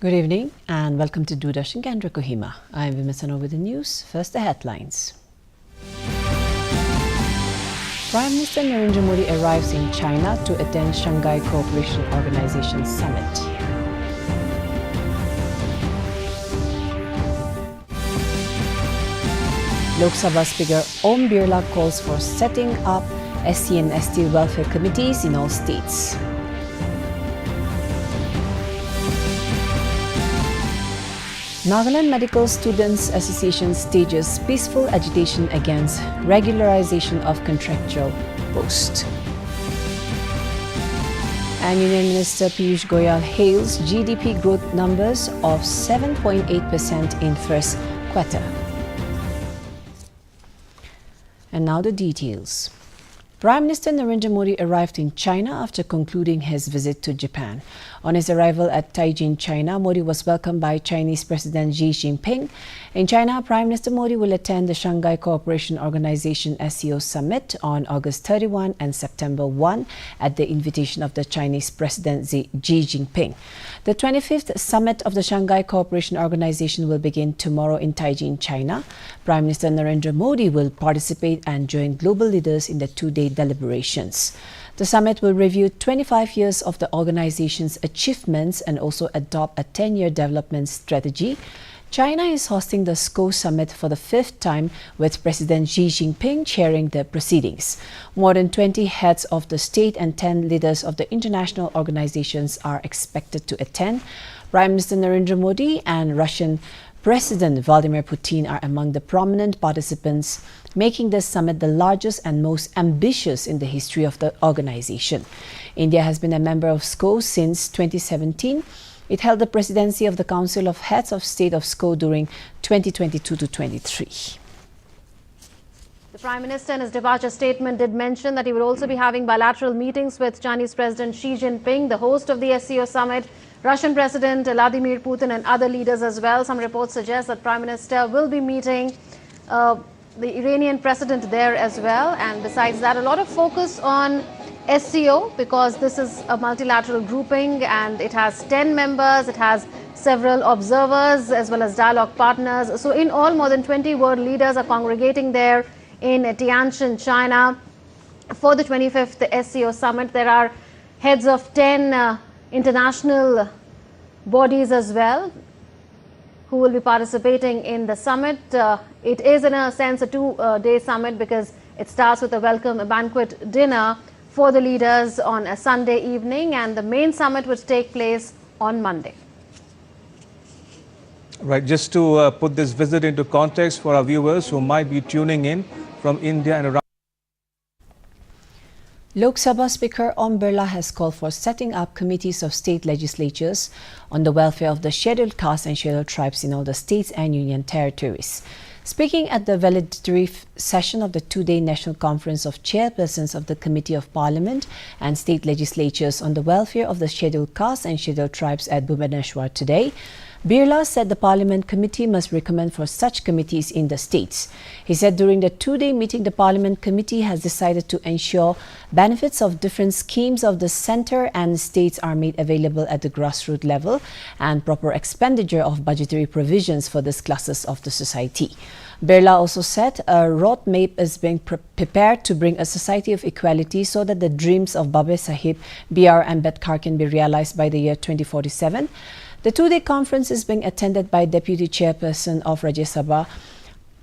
Good evening and welcome to Doordarshan Kendra Kohima. I am Vimasano with the news. First, the headlines. Prime Minister Narendra Modi arrives in China to attend Shanghai Cooperation Organization Summit. Lok Sabha Speaker Om Birla calls for setting up SC and ST welfare committees in all states. Nagaland Medical Students Association stages peaceful agitation against regularization of contractual post. And Union Minister Piyush Goyal hails GDP growth numbers of 7.8% in first quarter. And now the details. Prime Minister Narendra Modi arrived in China after concluding his visit to Japan. On his arrival at Taipei, China, Modi was welcomed by Chinese President Xi Jinping. In China, Prime Minister Modi will attend the Shanghai Cooperation Organization SCO Summit on August 31 and September 1 at the invitation of the Chinese President Xi Jinping. The 25th Summit of the Shanghai Cooperation Organization will begin tomorrow in Taipei, China. Prime Minister Narendra Modi will participate and join global leaders in the two-day deliberations. The summit will review 25 years of the organization's achievements and also adopt a 10-year development strategy. China is hosting the SCO Summit for the fifth time, with President Xi Jinping chairing the proceedings. More than 20 heads of the state and 10 leaders of the international organizations are expected to attend. Prime Minister Narendra Modi and Russian President Vladimir Putin are among the prominent participants, making this summit the largest and most ambitious in the history of the organization. India has been a member of SCO since 2017. It held the presidency of the Council of Heads of State of SCO during 2022 to 23. The Prime Minister in his departure statement did mention that he will also be having bilateral meetings with Chinese President Xi Jinping, the host of the SCO Summit, Russian President Vladimir Putin and other leaders as well. Some reports suggest that Prime Minister will be meeting the Iranian president there as well. And besides that, a lot of focus on SCO because this is a multilateral grouping and it has 10 members, it has several observers as well as dialogue partners. So in all, more than 20 world leaders are congregating there in Tianjin, China for the 25th SCO Summit. There are heads of 10 international bodies as well who will be participating in the summit. It is in a sense a two-day summit because it starts with a welcome banquet dinner for the leaders on a Sunday evening, and the main summit would take place on Monday. Right, just to put this visit into context for our viewers who might be tuning in from India and around. Lok Sabha Speaker Om Birla has called for setting up committees of state legislatures on the welfare of the scheduled castes and scheduled tribes in all the states and union territories. Speaking at the valedictory session of the two-day National Conference of Chairpersons of the Committee of Parliament and State Legislatures on the welfare of the scheduled castes and scheduled tribes at Bhubaneswar today, Birla said the Parliament Committee must recommend for such committees in the states. He said during the two-day meeting, the Parliament Committee has decided to ensure benefits of different schemes of the centre and states are made available at the grassroots level and proper expenditure of budgetary provisions for these classes of the society. Birla also said a roadmap is being prepared to bring a society of equality so that the dreams of Baba Sahib B.R. Ambedkar can be realized by the year 2047. The two-day conference is being attended by Deputy Chairperson of Rajya Sabha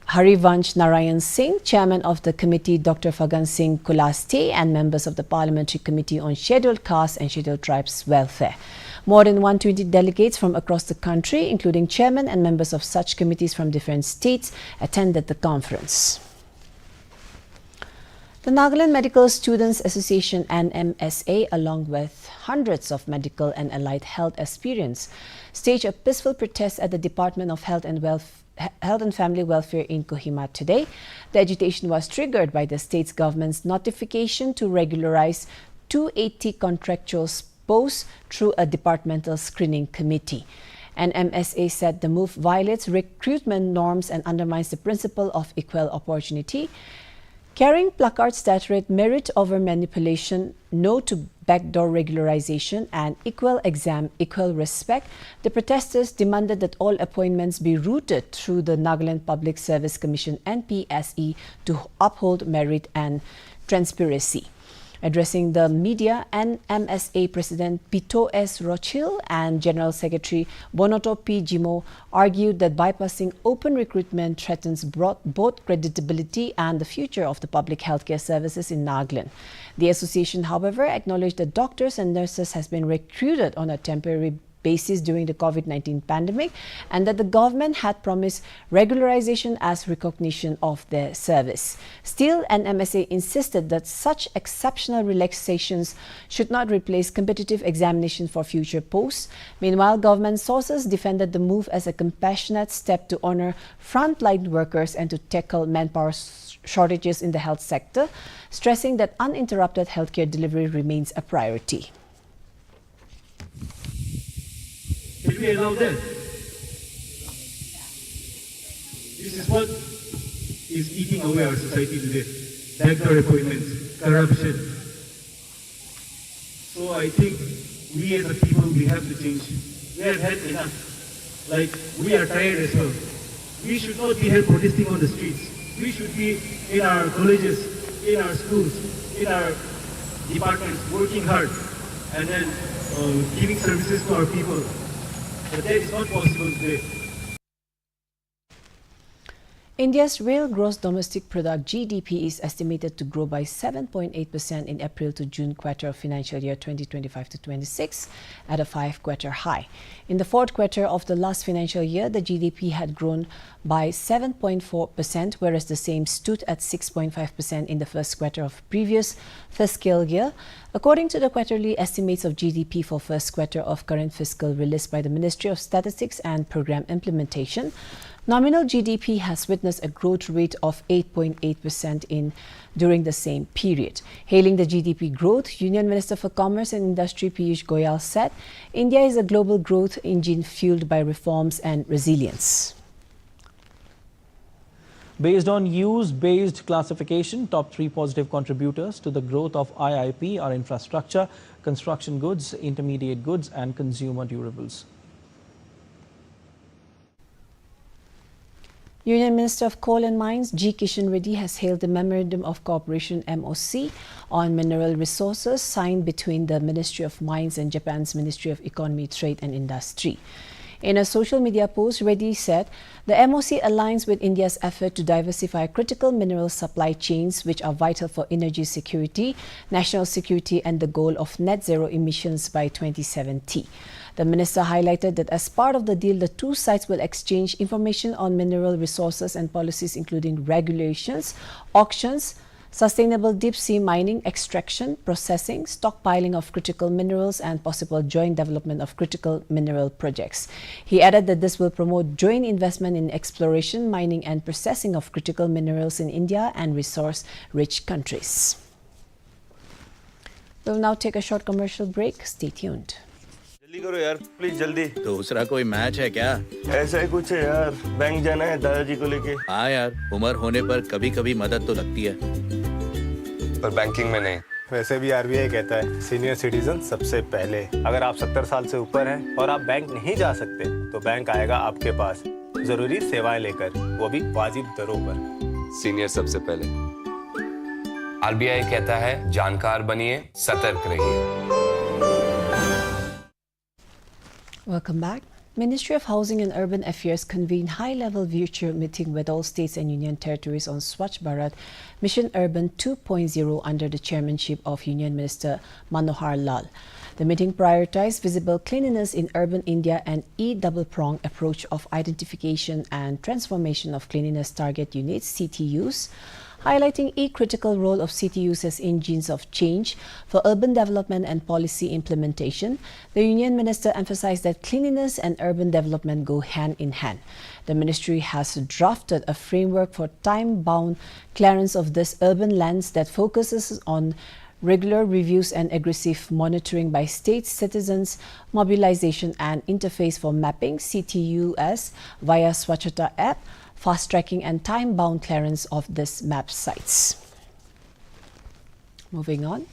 Harivansh Narayan Singh, Chairman of the Committee Dr. Fagan Singh Kulaste, and members of the Parliamentary Committee on Scheduled Castes and Scheduled Tribes Welfare. More than 120 delegates from across the country, including chairmen and members of such committees from different states, attended the conference. The Nagaland Medical Students Association NMSA, along with hundreds of medical and allied health aspirants, staged a peaceful protest at the Department of Health and Family Welfare in Kohima today. The agitation was triggered by the state's government's notification to regularize 280 contractual posts through a departmental screening committee. NMSA said the move violates recruitment norms and undermines the principle of equal opportunity. Carrying placards that read "Merit over manipulation, no to backdoor regularization and equal exam, equal respect, the protesters demanded that all appointments be routed through the Nagaland Public Service Commission (NPSE) to uphold merit and transparency. Addressing the media, NMSA President Pito S. Rochil and General Secretary Bonoto P. Jimo argued that bypassing open recruitment threatens both credibility and the future of the public healthcare services in Nagaland. The association, however, acknowledged that doctors and nurses has been recruited on a temporary basis during the COVID-19 pandemic and that the government had promised regularization as recognition of their service. Still, NMSA insisted that such exceptional relaxations should not replace competitive examination for future posts. Meanwhile, government sources defended the move as a compassionate step to honor frontline workers and to tackle manpower shortages in the health sector, stressing that uninterrupted healthcare delivery remains a priority. Can we allow that? This is what is eating away our society today. Backdoor appointments, corruption. So I think we as a people, we have to change. We have had enough. Like, we are tired as well. We should not be here protesting on the streets. We should be in our colleges, in our schools, in our departments, working hard, and then giving services to our people. But that is not possible today. India's real gross domestic product (GDP) is estimated to grow by 7.8% in April to June quarter of financial year 2025-26 at a 5-quarter high. In the 4th quarter of the last financial year, the GDP had grown by 7.4%, whereas the same stood at 6.5% in the 1st quarter of previous fiscal year. According to the quarterly estimates of GDP for 1st quarter of current fiscal released by the Ministry of Statistics and Program Implementation, nominal GDP has witnessed a growth rate of 8.8% during the same period. Hailing the GDP growth, Union Minister for Commerce and Industry Piyush Goyal said, India is a global growth engine fueled by reforms and resilience. Based on use-based classification, top 3 positive contributors to the growth of IIP are infrastructure, construction goods, intermediate goods and consumer durables. Union Minister of Coal and Mines G. Kishan Reddy has hailed the Memorandum of Cooperation (MOC) on mineral resources signed between the Ministry of Mines and Japan's Ministry of Economy, Trade and Industry. In a social media post, Reddy said the MOC aligns with India's effort to diversify critical mineral supply chains which are vital for energy security, national security and the goal of net zero emissions by 2070. The minister highlighted that as part of the deal, the two sides will exchange information on mineral resources and policies including regulations, auctions, sustainable deep-sea mining, extraction, processing, stockpiling of critical minerals and possible joint development of critical mineral projects. He added that this will promote joint investment in exploration, mining and processing of critical minerals in India and resource-rich countries. We'll now take a short commercial break. Stay tuned. जल्दी करो यार please जल्दी दूसरा कोई match है क्या? ऐसा ही कुछ है यार बैंक जाना है दादाजी को लेके हाँ यार उम्र होने पर कभी कभी मदद तो लगती है पर बैंकिंग में नहीं वैसे भी आरबीआई कहता है सीनियर सिटीजन सबसे पहले अगर आप 70 साल से ऊपर हैं और आप बैंक नहीं जा सकते तो बैंक आएगा आपके पास जरूरी सेवाएं लेकर वो भी वाजिब दरों पर सीनियर सबसे पहले आरबीआई कहता है जानकार बनिए सतर्क रहिए Welcome back. Ministry of Housing and Urban Affairs convened high-level virtual meeting with all states and union territories on Swachh Bharat Mission Urban 2.0 under the chairmanship of Union Minister Manohar Lal. The meeting prioritized visible cleanliness in urban India and E-double-pronged approach of identification and transformation of cleanliness target units, CTUs, highlighting a critical role of CTUs as engines of change for urban development and policy implementation. The Union Minister emphasized that cleanliness and urban development go hand in hand. The ministry has drafted a framework for time-bound clearance of these urban lands that focuses on regular reviews and aggressive monitoring by state citizens, mobilization and interface for mapping CTUs via Swachhata app, fast-tracking and time-bound clearance of these map sites. Moving on.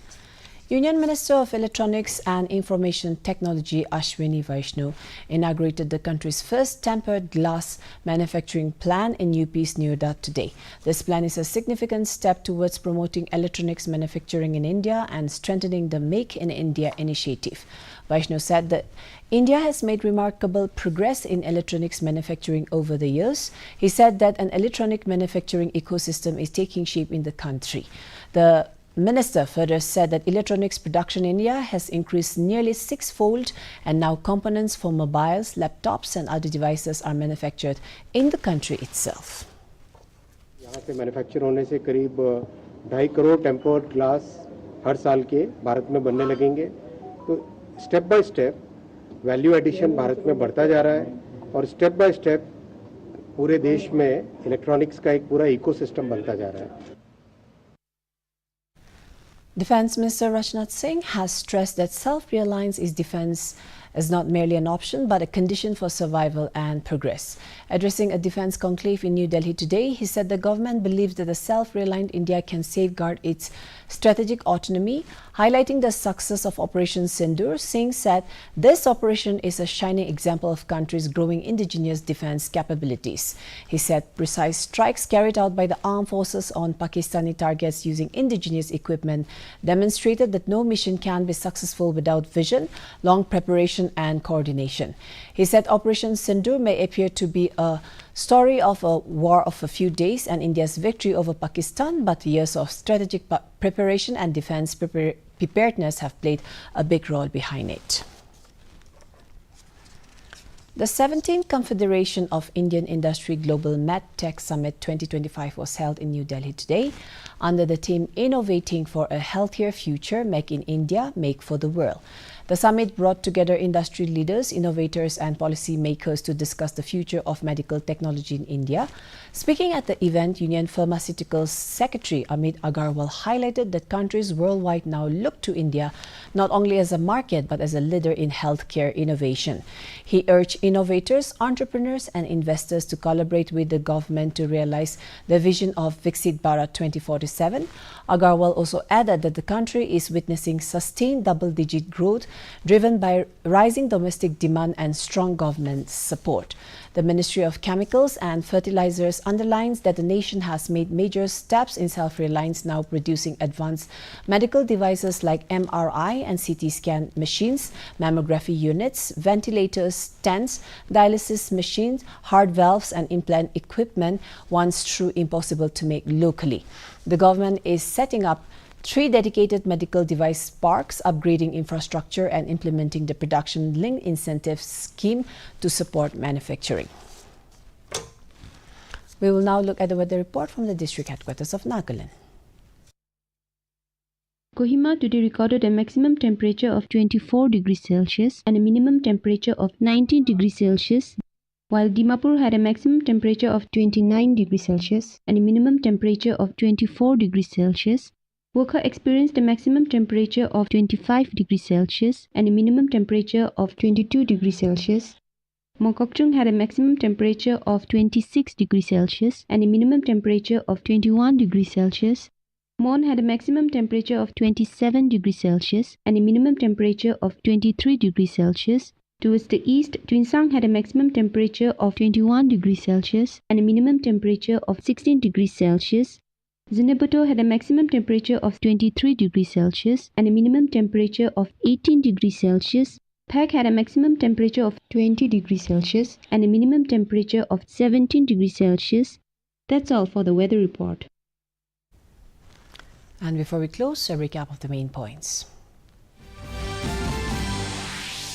Union Minister of Electronics and Information Technology Ashwini Vaishnaw inaugurated the country's first tempered glass manufacturing plant in UP's Noida today. This plan is a significant step towards promoting electronics manufacturing in India and strengthening the Make in India initiative. Vaishnaw said that India has made remarkable progress in electronics manufacturing over the years. He said that an electronic manufacturing ecosystem is taking shape in the country. The Minister further said that electronics production in India has increased nearly six-fold, and now components for mobiles, laptops and other devices are manufactured in the country itself. यहाँ पे manufacture होने से करीब 2.5 crore tempered glass हर साल के भारत में बनने लगेंगे। तो step by step value addition Bharat में बढ़ता जा रहा है और स्टेप बाय स्टेप पूरे देश में इलेक्ट्रॉनिक्स का एक पूरा इकोसिस्टम बनता जा रहा है। Defence Minister Rajnath Singh has stressed that self-reliance is not merely an option but a condition for survival and progress. Addressing a defence conclave in New Delhi today, he said the government believes that a self-reliant India can safeguard its strategic autonomy. Highlighting the success of Operation Sindoor, Singh said this operation is a shining example of country's growing indigenous defence capabilities. He said precise strikes carried out by the armed forces on Pakistani targets using indigenous equipment demonstrated that no mission can be successful without vision, long preparation and coordination. He said Operation Sindoor may appear to be a story of a war of a few days and India's victory over Pakistan, but years of strategic preparation and defence preparedness have played a big role behind it. The 17th Confederation of Indian Industry Global MedTech Summit 2025 was held in New Delhi today under the theme Innovating for a Healthier Future, Make in India, Make for the World. The summit brought together industry leaders, innovators and policy makers to discuss the future of medical technology in India. Speaking at the event, Union Pharmaceuticals Secretary Amit Agarwal highlighted that countries worldwide now look to India not only as a market but as a leader in healthcare innovation. He urged innovators, entrepreneurs and investors to collaborate with the government to realize the vision of Viksit Bharat 2047. Agarwal also added that the country is witnessing sustained double-digit growth driven by rising domestic demand and strong government support. The Ministry of Chemicals and Fertilizers underlines that the nation has made major steps in self-reliance, now producing advanced medical devices like MRI and CT scan machines, mammography units, ventilators, stents, dialysis machines, heart valves and implant equipment, once true impossible to make locally. The government is setting up 3 dedicated medical device parks, upgrading infrastructure and implementing the production-linked incentive scheme to support manufacturing. We will now look at the weather report from the district headquarters of Nagaland. Kohima today recorded a maximum temperature of 24 degrees Celsius and a minimum temperature of 19 degrees Celsius, while Dimapur had a maximum temperature of 29 degrees Celsius and a minimum temperature of 24 degrees Celsius. Wokha experienced a maximum temperature of 25 degrees Celsius and a minimum temperature of 22 degrees Celsius. Mokokchung had a maximum temperature of 26 degrees Celsius and a minimum temperature of 21 degrees Celsius. Mon had a maximum temperature of 27 degrees Celsius and a minimum temperature of 23 degrees Celsius. Towards the east, Twinsang had a maximum temperature of 21 degrees Celsius and a minimum temperature of 16 degrees Celsius. Zinabuto had a maximum temperature of 23 degrees Celsius and a minimum temperature of 18 degrees Celsius. Phek had a maximum temperature of 20 degrees Celsius and a minimum temperature of 17 degrees Celsius. That's all for the weather report. And before we close, a recap of the main points.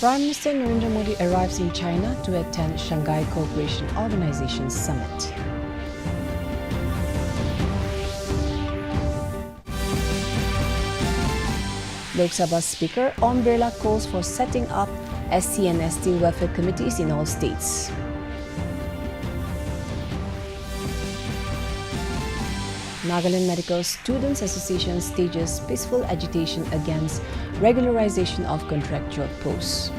Prime Minister Narendra Modi arrives in China to attend Shanghai Cooperation Organization Summit. Lok Sabha Speaker Om Birla calls for setting up SC and ST welfare committees in all states. Nagaland Medical Students Association stages peaceful agitation against regularization of contractual posts.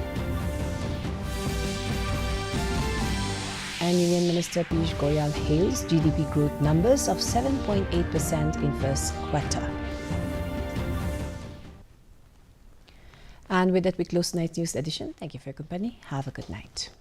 And Union Minister Piyush Goyal hails GDP growth numbers of 7.8% in first quarter. And with that, we close tonight's news edition. Thank you for your company. Have a good night.